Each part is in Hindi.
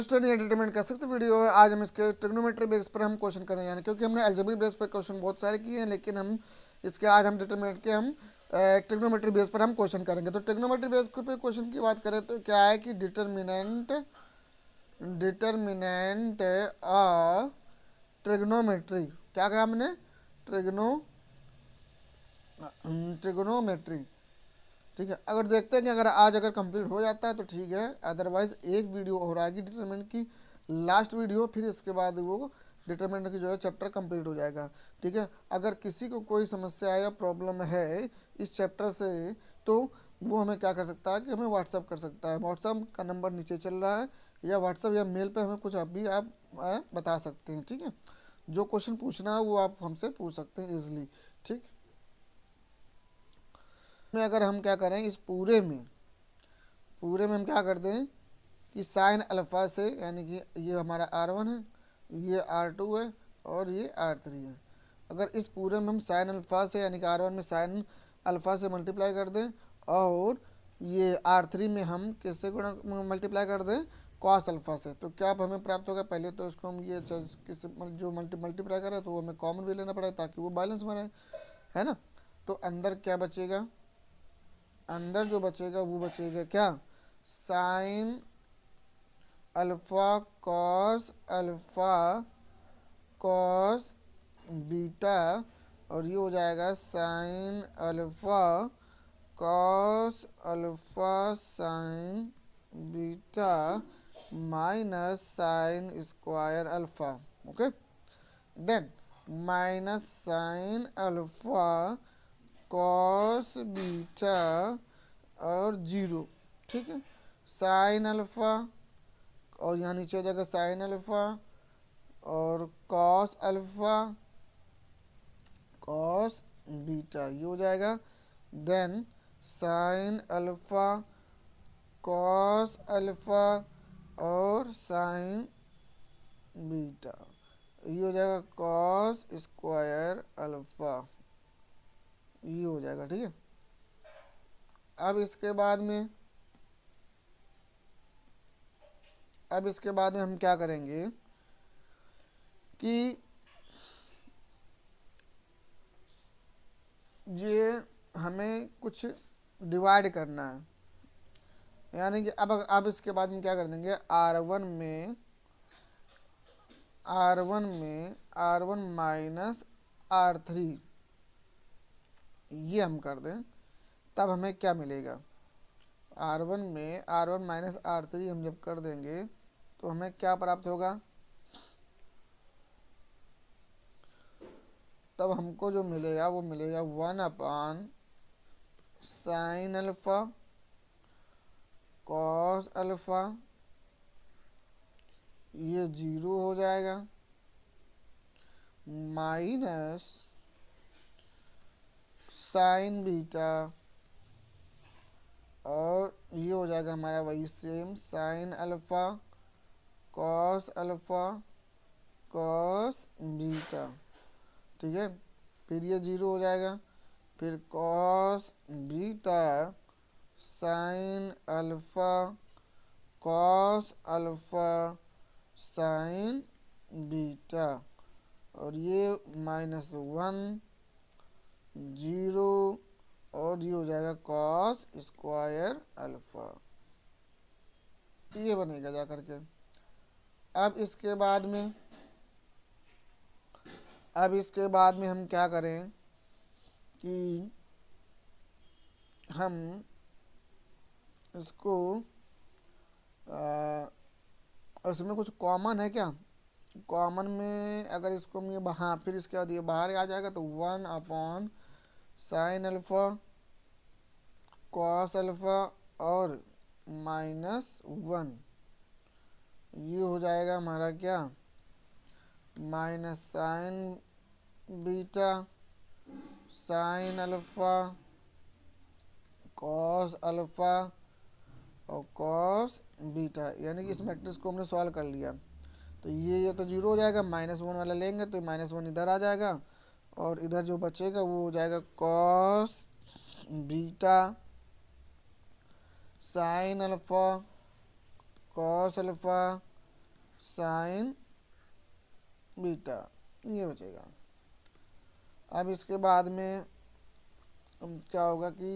स्टूडेंट डिटरमिनेंट का सिक्स्थ वीडियो है। आज हम इसके ट्रिग्नोमेट्री बेस पर हम क्वेश्चन करें, यानी क्योंकि हमने अलजेब्रिक बेस पर क्वेश्चन बहुत सारे किए हैं, लेकिन हम इसके आज हम डिटरमिनेंट के हम ट्रिग्नोमेट्री बेस पर हम क्वेश्चन करेंगे। तो ट्रिग्नोमेट्री बेस पर क्वेश्चन की बात करें तो क्या है कि डिटरमिनेंट ट्रिग्नोमेट्री, क्या कहा हमने, ट्रिग्नोमेट्री। ठीक है, अगर देखते हैं कि अगर कंप्लीट हो जाता है तो ठीक है, अदरवाइज एक वीडियो और आएगी डिटरमिनेंट की, लास्ट वीडियो, फिर इसके बाद वो डिटरमिनेंट की जो है चैप्टर कंप्लीट हो जाएगा। ठीक है, अगर किसी को कोई समस्या या प्रॉब्लम है इस चैप्टर से तो वो हमें क्या कर सकता है कि हमें व्हाट्सअप कर सकता है। व्हाट्सअप का नंबर नीचे चल रहा है, या व्हाट्सअप या मेल पे हमें कुछ अभी आप बता सकते हैं। ठीक है, जो क्वेश्चन पूछना है वो आप हमसे पूछ सकते हैं ईजिली। ठीक, में अगर हम क्या करें, इस पूरे में हम क्या कर दें कि साइन अल्फ़ा से, यानी कि ये हमारा R1 है, ये R2 है और ये R3 है। अगर इस पूरे में हम साइन अल्फ़ा से, यानी कि R1 में साइन अल्फ़ा से मल्टीप्लाई कर दें, और ये R3 में हम किससे गुणा मल्टीप्लाई कर दें, कॉस अल्फ़ा से, तो क्या अब हमें प्राप्त होगा। पहले तो इसको हम ये किस जो मल्टीप्लाई करें तो हमें कॉमन भी लेना पड़ेगा ताकि वो बैलेंस में रहे, है ना। तो अंदर क्या बचेगा, अंदर जो बचेगा वो बचेगा क्या, साइन अल्फ़ा कॉस बीटा, और ये हो जाएगा sine alpha sine beta minus sine square alpha. Okay, then minus sine alpha cos beta और जीरो। ठीक है, साइन अल्फ़ा और यहाँ नीचे हो जाएगा साइन अल्फ़ा और कॉस बीटा, ये हो जाएगा। Then sine alpha cos alpha और साइन बीटा, ये हो जाएगा कॉस स्क्वायर अल्फ़ा, ये हो जाएगा। ठीक है, अब इसके बाद में हम क्या करेंगे कि ये हमें कुछ डिवाइड करना है, यानी कि अब इसके बाद में क्या कर देंगे, R1 माइनस R3 ये हम कर दें, तब हमें क्या मिलेगा, R1 माइनस R3 हम जब कर देंगे तो हमें क्या प्राप्त होगा, तब हमको जो मिलेगा वो मिलेगा 1 साइन अल्फ़ा कॉस अल्फ़ा, ये जीरो हो जाएगा, माइनस साइन बीटा, और ये हो जाएगा हमारा वही same sign alpha cos beta. ठीक है, फिर ये जीरो हो जाएगा, फिर cos beta sine alpha sine beta, और ये -1 जीरो, और ये हो जाएगा कॉस स्क्वायर अल्फ़ा, ये बनेगा जा करके। अब इसके बाद में हम क्या करें कि हम इसको और इसमें कुछ कॉमन है क्या, कॉमन में अगर इसको हम ये हाँ, फिर इसके बाद ये बाहर आ जाएगा तो 1 साइन अल्फ़ा कॉस अल्फ़ा और -1, ये हो जाएगा हमारा क्या, minus sign beta sine alpha cos alpha और कॉस बीटा, यानी कि इस मैट्रिक्स को हमने सॉल्व कर लिया। तो ये तो जीरो हो जाएगा, -1 वाला लेंगे तो -1 इधर आ जाएगा, और इधर जो बचेगा वो हो जाएगा cos beta sine alpha cos alpha sine beta, ये बचेगा। अब इसके बाद में क्या होगा कि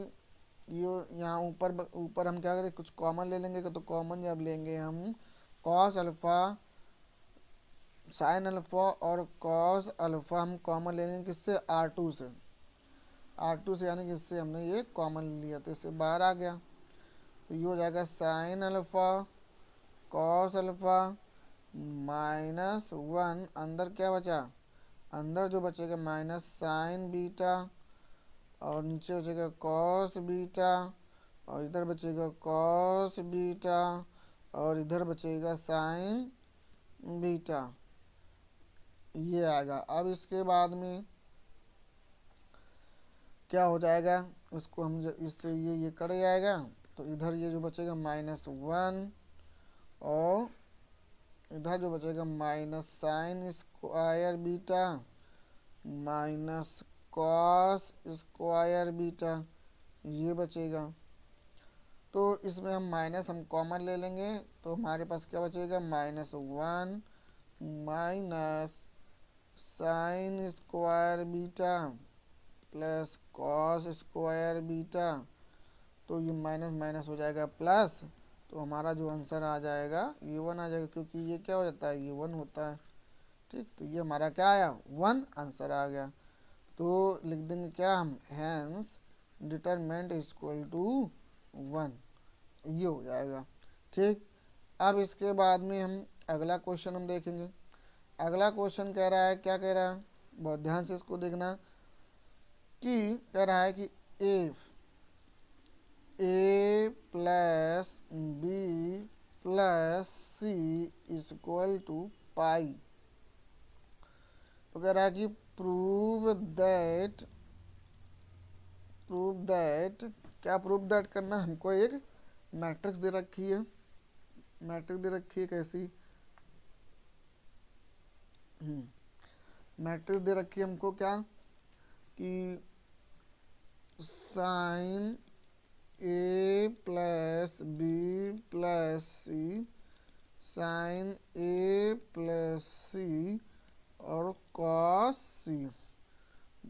ये यहाँ ऊपर ऊपर हम क्या करें, कुछ कॉमन ले लेंगे। तो कॉमन जब लेंगे हम कॉस अल्फ़ा साइन अल्फ़ा और कॉस अल्फ़ा हम कॉमन ले लेंगे किससे, R2 से। R2 से यानी कि इससे हमने ये कॉमन लिया तो इससे बाहर आ गया। तो ये हो जाएगा साइन अल्फ़ा कॉस अल्फ़ा -1, अंदर क्या बचा, अंदर जो बचेगा माइनस साइन बीटा, और नीचे बचेगा कॉस बीटा, और इधर बचेगा कॉस बीटा, और इधर बचेगा साइन बीटा, ये आएगा। अब इसके बाद में क्या हो जाएगा, इसको हम इससे ये कट जाएगा। तो इधर ये जो बचेगा -1, और इधर जो बचेगा minus sine square beta minus cos square beta, ये बचेगा। तो इसमें हम कॉमन ले लेंगे। तो हमारे पास क्या बचेगा, -1 minus sine square beta plus cos square beta. तो ये माइनस माइनस हो जाएगा प्लस, तो हमारा जो आंसर आ जाएगा ये 1 आ जाएगा, क्योंकि ये क्या हो जाता है, ये 1 होता है। ठीक, तो ये हमारा क्या आया, 1 आंसर आ गया। तो लिख देंगे क्या हम, हैंस डिटरमिनेंट इक्वल टू 1, ये हो जाएगा। ठीक, अब इसके बाद में हम अगला क्वेश्चन हम देखेंगे। अगला क्वेश्चन कह रहा है, क्या कह रहा है, बहुत ध्यान से इसको देखना, कि कह रहा है कि if a plus b plus c is equal to pi. तो कह रहा है कि प्रूव दैट क्या प्रूव दैट करना, हमको एक मैट्रिक्स दे रखी है, कैसी मैट्रिक्स दे रखी है हमको, क्या कि sine a plus b plus c, sine a plus c और कॉस c,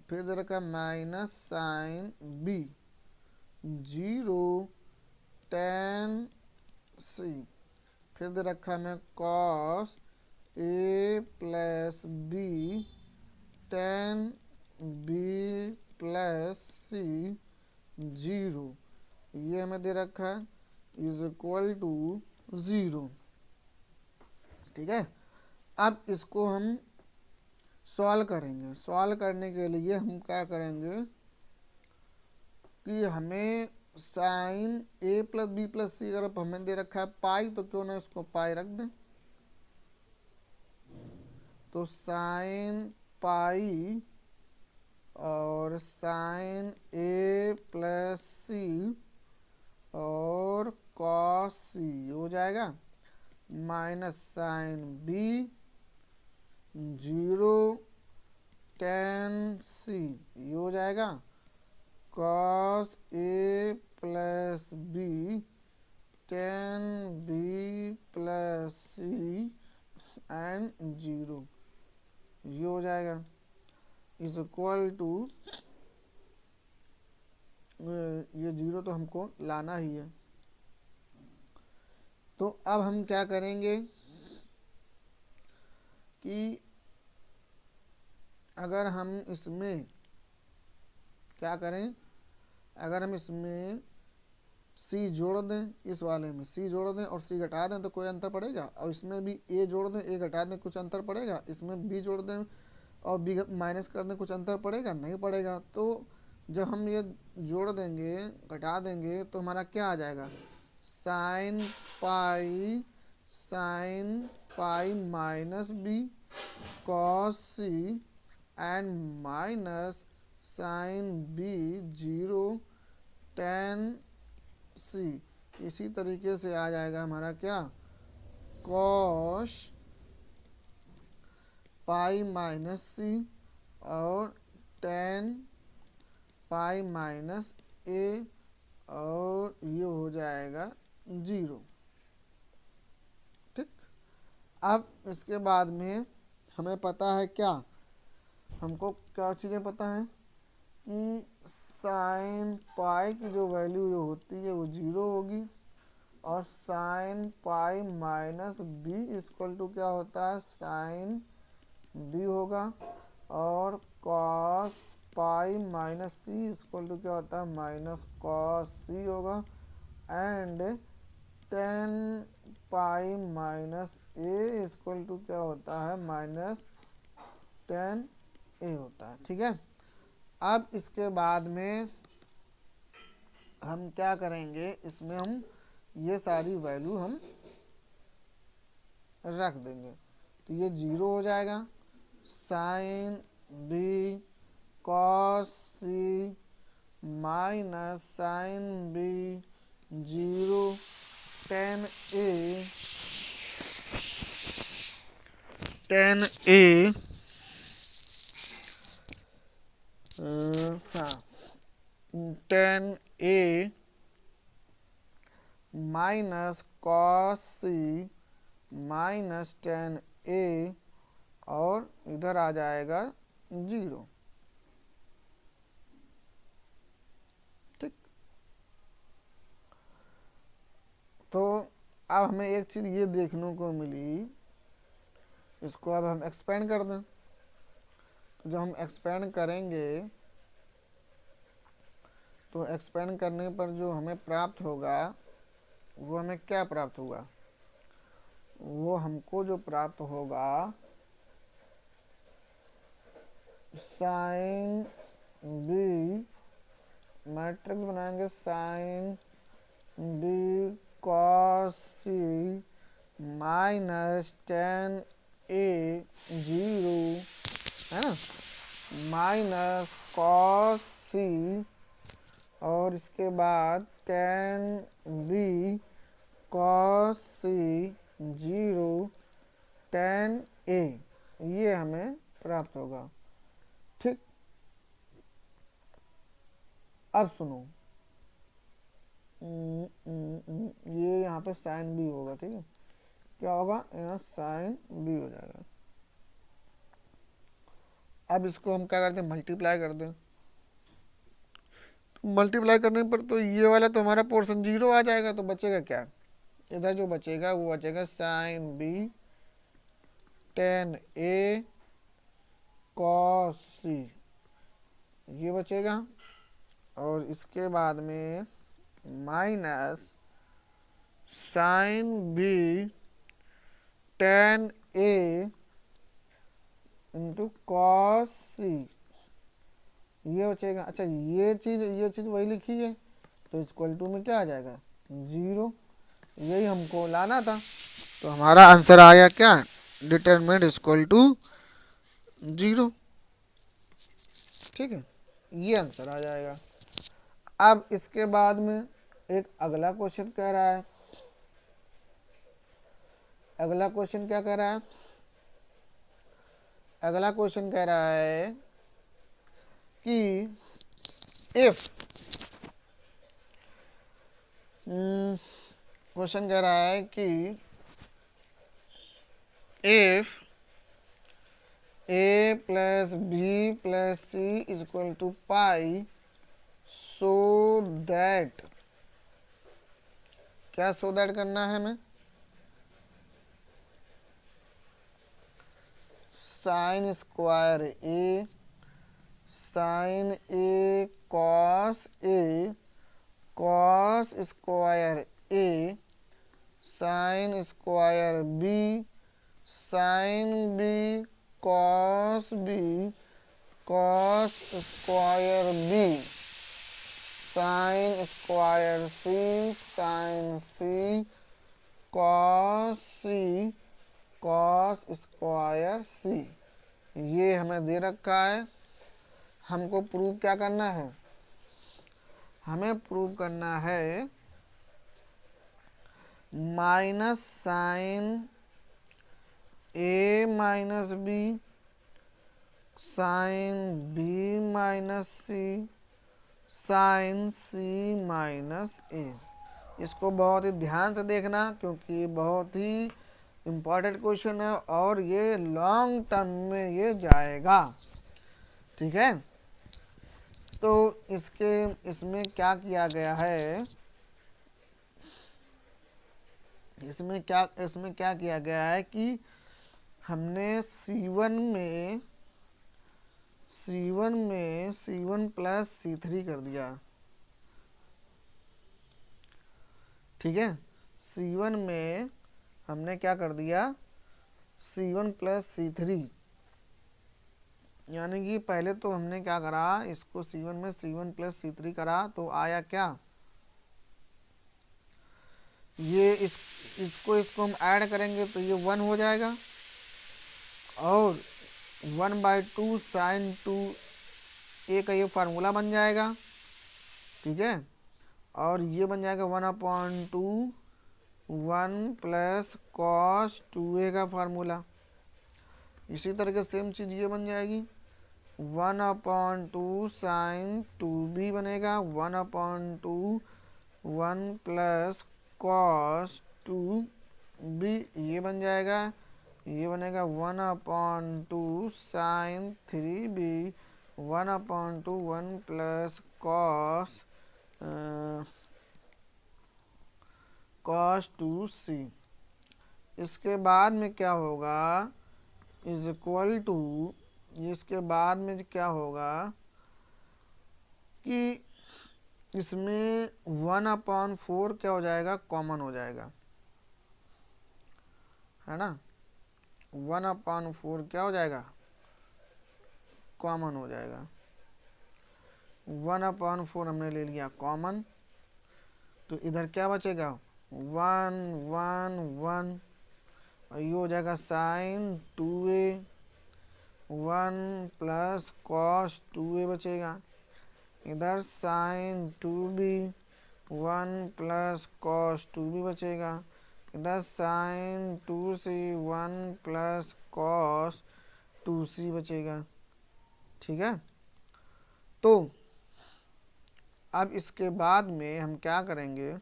फिर दे रखा minus sine b, 0 tan c, फिर दे रखा हमें cos a plus b tan b plus c 0, ये हमें दे रखा है इज इक्वल टू 0। ठीक है, अब इसको हम सॉल्व करेंगे। सॉल्व करने के लिए हम क्या करेंगे कि हमें sine a plus B plus C अगर हमें दे रखा है पाई, तो क्यों ना इसको पाई रख दें। तो साइन पाई और साइन a प्लस सी और कॉस सी हो जाएगा, minus sine B 0 tan C, ये हो जाएगा cos A plus B tan B plus C and 0, ये हो जाएगा इज इक्वल टू, ये 0 तो हमको लाना ही है। तो अब हम क्या करेंगे कि अगर हम इसमें क्या करें, अगर हम इसमें सी जोड़ दें, इस वाले में सी जोड़ दें और सी घटा दें तो कोई अंतर पड़ेगा, और इसमें भी ए जोड़ दें ए घटा दें कुछ अंतर पड़ेगा, इसमें बी जोड़ दें और बी माइनस कर दें कुछ अंतर पड़ेगा, नहीं पड़ेगा। तो जब हम ये जोड़ देंगे घटा देंगे तो हमारा क्या आ जाएगा, sine pi minus B cos C and minus sine B 0 tan C. इसी तरीके से आ जाएगा हमारा क्या, कॉस पाई माइनस सी और tan पाई माइनस ए, और ये हो जाएगा 0। ठीक, अब इसके बाद में हमें पता है क्या, हमको क्या चीज़ें पता है कि साइन पाई की जो वैल्यू जो होती है वो 0 होगी, और sine pi minus B equal to क्या होता है, साइन बी होगा, और cos pi minus C equal to क्या होता है, माइनस कॉस सी होगा, and tan pi minus A equal to क्या होता है, माइनस टेन ए होता है। ठीक है, अब इसके बाद में हम क्या करेंगे, इसमें हम ये सारी वैल्यू हम रख देंगे, तो ये 0 हो जाएगा, sign B cos C minus sine B 0 ten ए हाँ 10a minus cos C minus 10a, और इधर आ जाएगा 0। ठीक, तो अब हमें एक चीज़ ये देखने को मिली, इसको अब हम एक्सपेंड कर दें, तो जब हम एक्सपेंड करेंगे तो एक्सपेंड करने पर जो हमें प्राप्त होगा वो हमें क्या प्राप्त होगा, वो हमको जो प्राप्त होगा साइन बी, मैट्रिक्स बनाएंगे sign B cos C minus 10a 0 है ना, माइनस कॉस सी, और इसके बाद 10b कॉस सी 0 10a, ये हमें प्राप्त होगा। ठीक, अब सुनो, ये यहाँ पे साइन बी होगा। ठीक है, क्या होगा, यहाँ साइन बी हो जाएगा। अब इसको हम क्या करते हैं, मल्टीप्लाई कर दें, तो मल्टीप्लाई करने पर तो ये वाला तो हमारा पोर्शन 0 आ जाएगा, तो बचेगा क्या, इधर जो बचेगा वो बचेगा sign B 10a cos C, ये बचेगा, और इसके बाद में minus sine B 10a into cos C, ये बचेगा। अच्छा, ये चीज़ वही लिखी है, तो इक्वल टू में क्या आ जाएगा, 0, यही हमको लाना था, तो हमारा आंसर आया क्या, डिटरमिनेंट इक्वल टू 0। ठीक है, ये आंसर आ जाएगा। अब इसके बाद में एक अगला क्वेश्चन कह रहा है, अगला क्वेश्चन क्या कह रहा है, अगला क्वेश्चन कह रहा है कि इफ, क्वेश्चन कह रहा है कि if a plus B plus C is equal to pi, so that, क्या सो दैट करना है हमें, sine square A sine A cos square A sine square B sine B cos square B sine square C sine C cos square C, ये हमें दे रखा है। हमको प्रूव क्या करना है, हमें प्रूव करना है minus sine A minus B sine B minus C sine C minus A. इसको बहुत ही ध्यान से देखना, क्योंकि बहुत ही इम्पॉर्टेंट क्वेश्चन है और ये लॉन्ग टर्म में ये जाएगा, ठीक है। तो इसमें क्या किया गया है, इसमें क्या किया गया है कि हमने C1 में C1 प्लस C3 कर दिया, ठीक है। C1 में हमने क्या कर दिया, C1 प्लस C3, यानी कि पहले तो हमने क्या करा, इसको C1 में C1 प्लस C3 करा तो आया क्या, ये इसको हम ऐड करेंगे तो ये 1 हो जाएगा और 1/2 साइन 2a का ये फार्मूला बन जाएगा, ठीक है। और ये बन जाएगा 1/2 1 प्लस कॉस 2a का फार्मूला। इसी तरह के सेम चीज़ ये बन जाएगी 1/2 साइन 2b बनेगा 1/2 1 प्लस कॉस 2b, ये बन जाएगा, ये बनेगा 1/2 sign 3b 1/2 1 plus cos 2c। इसके बाद में क्या होगा, इज इक्वल टू, इसके बाद में क्या होगा कि इसमें 1/4 क्या हो जाएगा, कॉमन हो जाएगा, है ना। 1/4 क्या हो जाएगा, कॉमन हो जाएगा। 1/4 हमने ले लिया कॉमन, तो इधर क्या बचेगा 1 1 1, और ये हो जाएगा sign 2a 1 plus cos 2a बचेगा, इधर sign 2b 1 plus cos 2b बचेगा, इधर sign 2c 1 plus cos 2c बचेगा, ठीक है। तो अब इसके बाद में हम क्या करेंगे,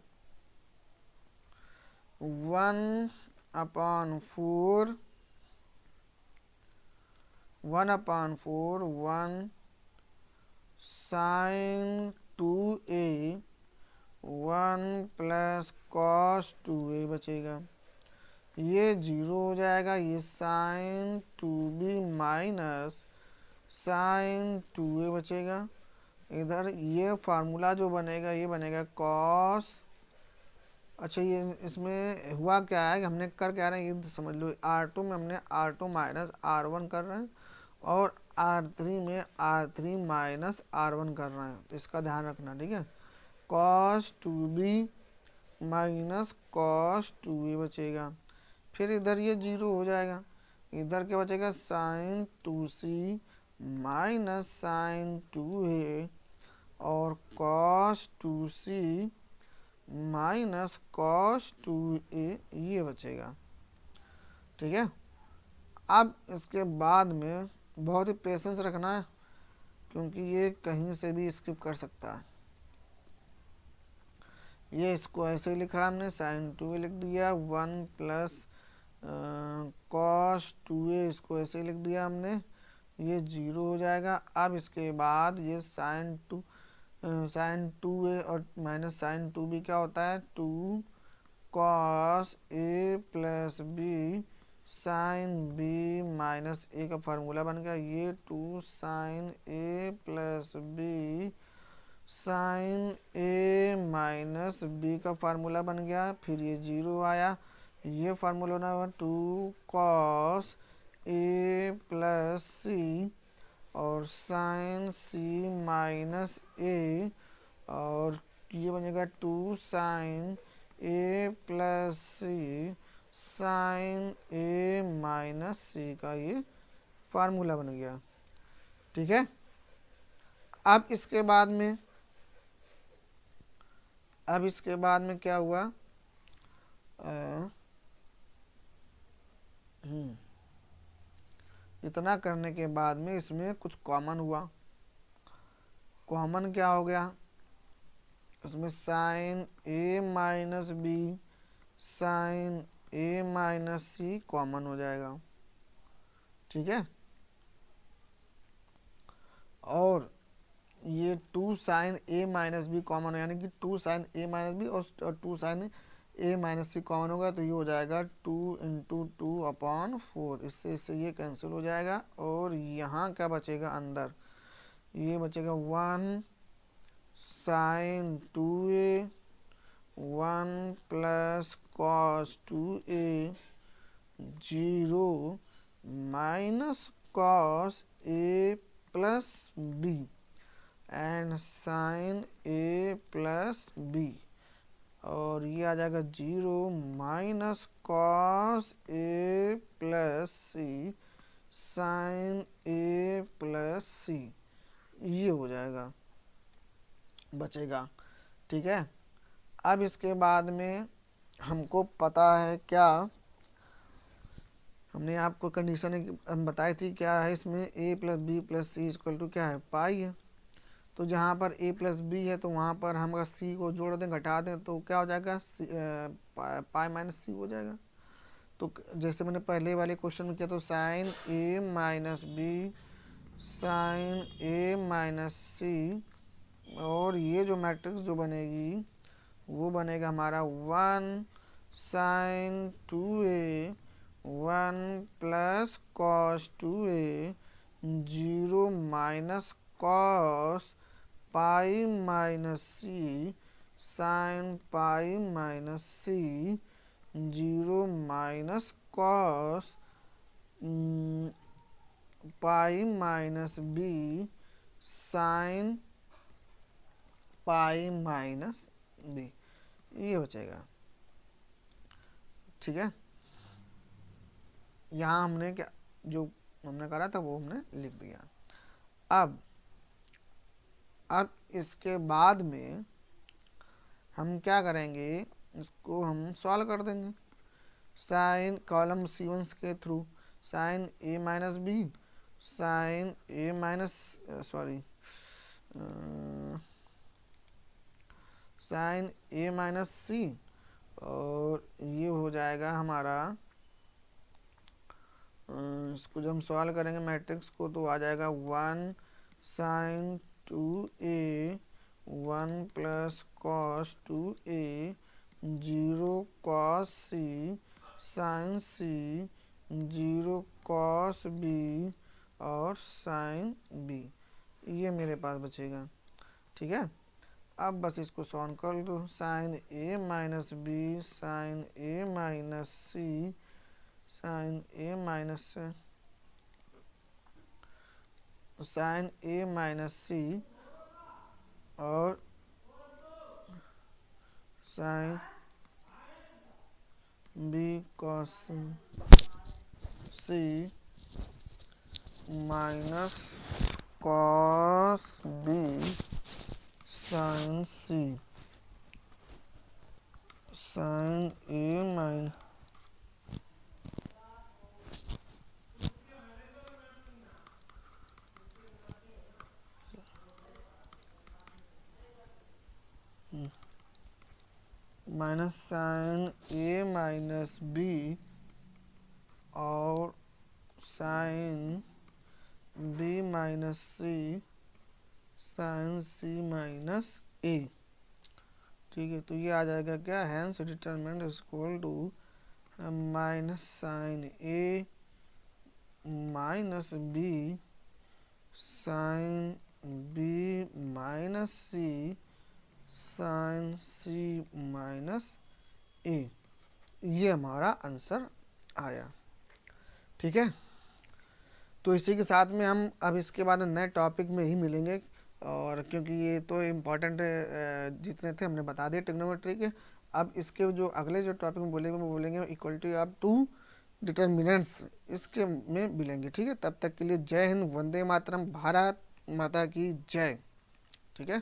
1/4 1 sine 2a 1 plus cos 2a बचेगा, ये 0 हो जाएगा, ये sign 2b minus sign 2a बचेगा, इधर ये फार्मूला जो बनेगा ये बनेगा कॉस, अच्छा ये इसमें हुआ क्या है कि हमने कर क्या रहे हैं ये समझ लो, R2 में हमने R2 माइनस R1 कर रहे हैं और R3 में R3 माइनस R1 कर रहे हैं, तो इसका ध्यान रखना, ठीक है। Cos 2b minus cos 2a बचेगा, फिर इधर ये 0 हो जाएगा, इधर क्या बचेगा sign 2c minus sign 2a और cos 2c minus cos 2a, ये बचेगा, ठीक है। अब इसके बाद में बहुत ही पेशेंस रखना है क्योंकि ये कहीं से भी स्किप कर सकता है। ये इसको ऐसे ही लिखा हमने, साइन 2a लिख दिया 1 प्लस कॉस 2a, इसको ऐसे ही लिख दिया हमने, ये 0 हो जाएगा। अब इसके बाद ये साइन 2a और माइनस साइन 2b क्या होता है 2 cos a plus b sine b minus a का फार्मूला बन गया, ये 2 sine a plus b sine a minus b का फार्मूला बन गया, फिर ये 0 आया, ये फार्मूला बना हुआ 2 कॉस a प्लस c और साइन c माइनस a, और ये बनेगा 2 sine a plus c sine a minus c का ये फार्मूला बन गया, ठीक है। अब इसके बाद में क्या हुआ, इतना करने के बाद में इसमें कुछ कॉमन हुआ, कॉमन क्या हो गया, इसमें sine a minus b sine A minus C common हो जाएगा, ठीक है। और ये 2 sine A minus B common, यानी कि 2 साइन ए माइनस बी और 2 sine A minus C common होगा, तो ये हो जाएगा 2 इंटू 2/4। इससे ये कैंसिल हो जाएगा। और यहाँ क्या बचेगा अंदर, ये बचेगा 1 sine 2a 1 plus cos 2a 0 minus cos a plus b and sine a plus b। और ये आ जाएगा 0 minus cos a plus C sine a plus C, ये हो जाएगा, बचेगा, ठीक है। अब इसके बाद में हमको पता है क्या, हमने आपको कंडीशन हम बताई थी क्या है इसमें, a plus B plus C equal to क्या है, पाई है। तो जहाँ पर a प्लस बी है तो वहाँ पर हम अगर c को जोड़ दें घटा दें तो क्या हो जाएगा, पाई माइनस सी हो जाएगा। तो जैसे मैंने पहले वाले क्वेश्चन में किया, तो sine a minus B sine a minus C, और ये जो मैट्रिक्स जो बनेगी वो बनेगा हमारा 1 sine 2a 1 plus cos 2a 0 minus cos pi minus C sine pi minus C 0 minus cos pi minus B sine pi minus B, ये हो जाएगा, ठीक है। यहाँ हमने क्या जो हमने करा था वो हमने लिख दिया। अब इसके बाद में हम क्या करेंगे, इसको हम सॉल्व कर देंगे साइन कॉलम सीक्वेंस के through, sign A minus B sign A minus sine A minus C, और ये हो जाएगा हमारा, इसको जब हम सॉल्व करेंगे मैट्रिक्स को तो आ जाएगा 1 sine 2a 1 plus cos 2a 0 cos C sine C 0 cos B और साइन बी, ये मेरे पास बचेगा, ठीक है। अब बस इसको सॉल्व कर दो, sine a minus B sine a minus C sine a minus sine a minus C और sine b cos C minus cos b sine C sine a minus minus sine a minus B और sine b minus C sine C minus a, ठीक है। तो ये आ जाएगा क्या, hence determinant is equal to minus sine a minus B sine b minus C sine C minus a, ये हमारा आंसर आया, ठीक है। तो इसी के साथ में हम अब इसके बाद नए टॉपिक में ही मिलेंगे, और क्योंकि ये तो इम्पॉर्टेंट जितने थे हमने बता दिए ट्रिग्नोमेट्री के। अब इसके जो अगले जो टॉपिक में बोलेंगे वो बोलेंगे इक्वलिटी ऑफ टू डिटर्मिनेंट्स, इसके में मिलेंगे, ठीक है। तब तक के लिए जय हिंद, वंदे मातरम, भारत माता की जय, ठीक है।